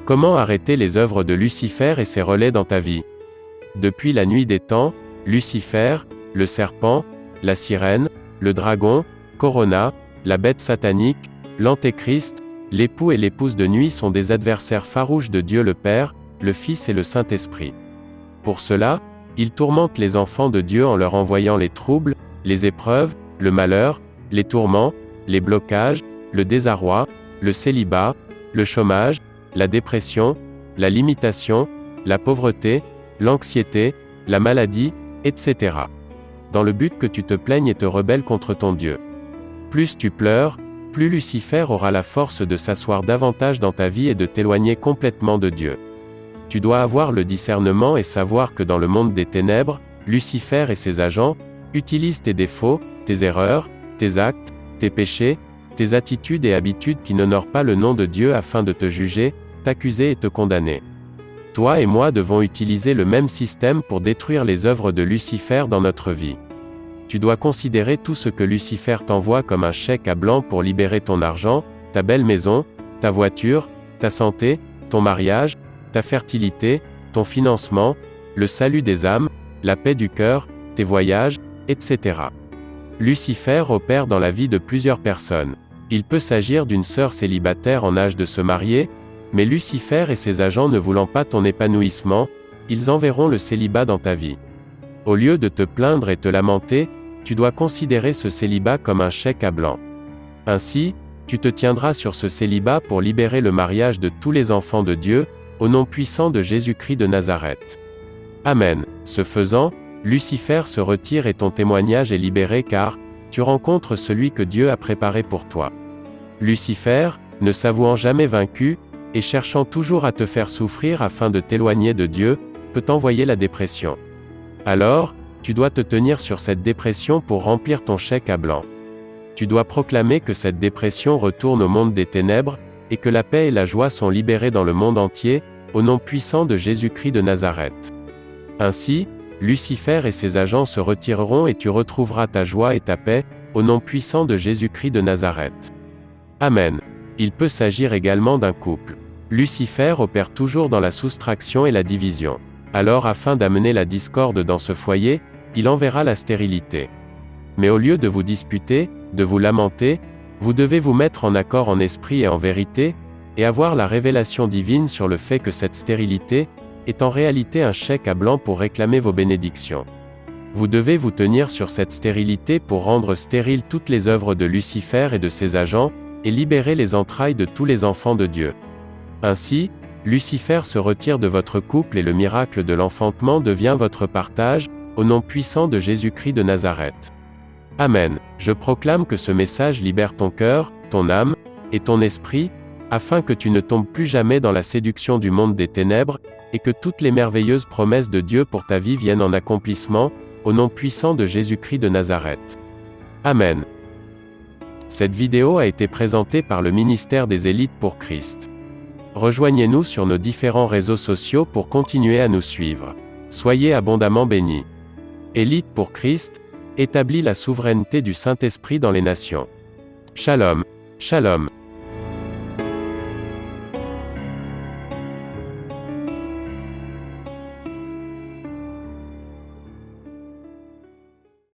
Comment arrêter les œuvres de Lucifer et ses relais dans ta vie? Depuis la nuit des temps, Lucifer, le serpent, la sirène, le dragon, Corona, la bête satanique, l'antéchrist, l'époux et l'épouse de nuit sont des adversaires farouches de Dieu le Père, le Fils et le Saint-Esprit. Pour cela, ils tourmentent les enfants de Dieu en leur envoyant les troubles, les épreuves, le malheur, les tourments, les blocages, le désarroi, le célibat, le chômage, la dépression, la limitation, la pauvreté, l'anxiété, la maladie, etc. Dans le but que tu te plaignes et te rebelles contre ton Dieu. Plus tu pleures, plus Lucifer aura la force de s'asseoir davantage dans ta vie et de t'éloigner complètement de Dieu. Tu dois avoir le discernement et savoir que dans le monde des ténèbres, Lucifer et ses agents utilisent tes défauts, tes erreurs, tes actes, tes péchés, tes attitudes et habitudes qui n'honorent pas le nom de Dieu afin de te juger, t'accuser et te condamner. Toi et moi devons utiliser le même système pour détruire les œuvres de Lucifer dans notre vie. Tu dois considérer tout ce que Lucifer t'envoie comme un chèque à blanc pour libérer ton argent, ta belle maison, ta voiture, ta santé, ton mariage, ta fertilité, ton financement, le salut des âmes, la paix du cœur, tes voyages, etc. Lucifer opère dans la vie de plusieurs personnes. Il peut s'agir d'une sœur célibataire en âge de se marier, mais Lucifer et ses agents ne voulant pas ton épanouissement, ils enverront le célibat dans ta vie. Au lieu de te plaindre et te lamenter, tu dois considérer ce célibat comme un chèque à blanc. Ainsi, tu te tiendras sur ce célibat pour libérer le mariage de tous les enfants de Dieu, au nom puissant de Jésus-Christ de Nazareth. Amen. Ce faisant, Lucifer se retire et ton témoignage est libéré car tu rencontres celui que Dieu a préparé pour toi. Lucifer, ne s'avouant jamais vaincu, et cherchant toujours à te faire souffrir afin de t'éloigner de Dieu, peut t'envoyer la dépression. Alors, tu dois te tenir sur cette dépression pour remplir ton chèque à blanc. Tu dois proclamer que cette dépression retourne au monde des ténèbres, et que la paix et la joie sont libérées dans le monde entier, au nom puissant de Jésus-Christ de Nazareth. Ainsi, Lucifer et ses agents se retireront et tu retrouveras ta joie et ta paix, au nom puissant de Jésus-Christ de Nazareth. Amen. Il peut s'agir également d'un couple. Lucifer opère toujours dans la soustraction et la division. Alors afin d'amener la discorde dans ce foyer, il enverra la stérilité. Mais au lieu de vous disputer, de vous lamenter, vous devez vous mettre en accord en esprit et en vérité, et avoir la révélation divine sur le fait que cette stérilité est en réalité un chèque à blanc pour réclamer vos bénédictions. Vous devez vous tenir sur cette stérilité pour rendre stériles toutes les œuvres de Lucifer et de ses agents, et libérer les entrailles de tous les enfants de Dieu. Ainsi, Lucifer se retire de votre couple et le miracle de l'enfantement devient votre partage, au nom puissant de Jésus-Christ de Nazareth. Amen. Je proclame que ce message libère ton cœur, ton âme, et ton esprit, afin que tu ne tombes plus jamais dans la séduction du monde des ténèbres, et que toutes les merveilleuses promesses de Dieu pour ta vie viennent en accomplissement, au nom puissant de Jésus-Christ de Nazareth. Amen. Cette vidéo a été présentée par le ministère des Élites pour Christ. Rejoignez-nous sur nos différents réseaux sociaux pour continuer à nous suivre. Soyez abondamment bénis. Élites pour Christ, établit la souveraineté du Saint-Esprit dans les nations. Shalom. Shalom.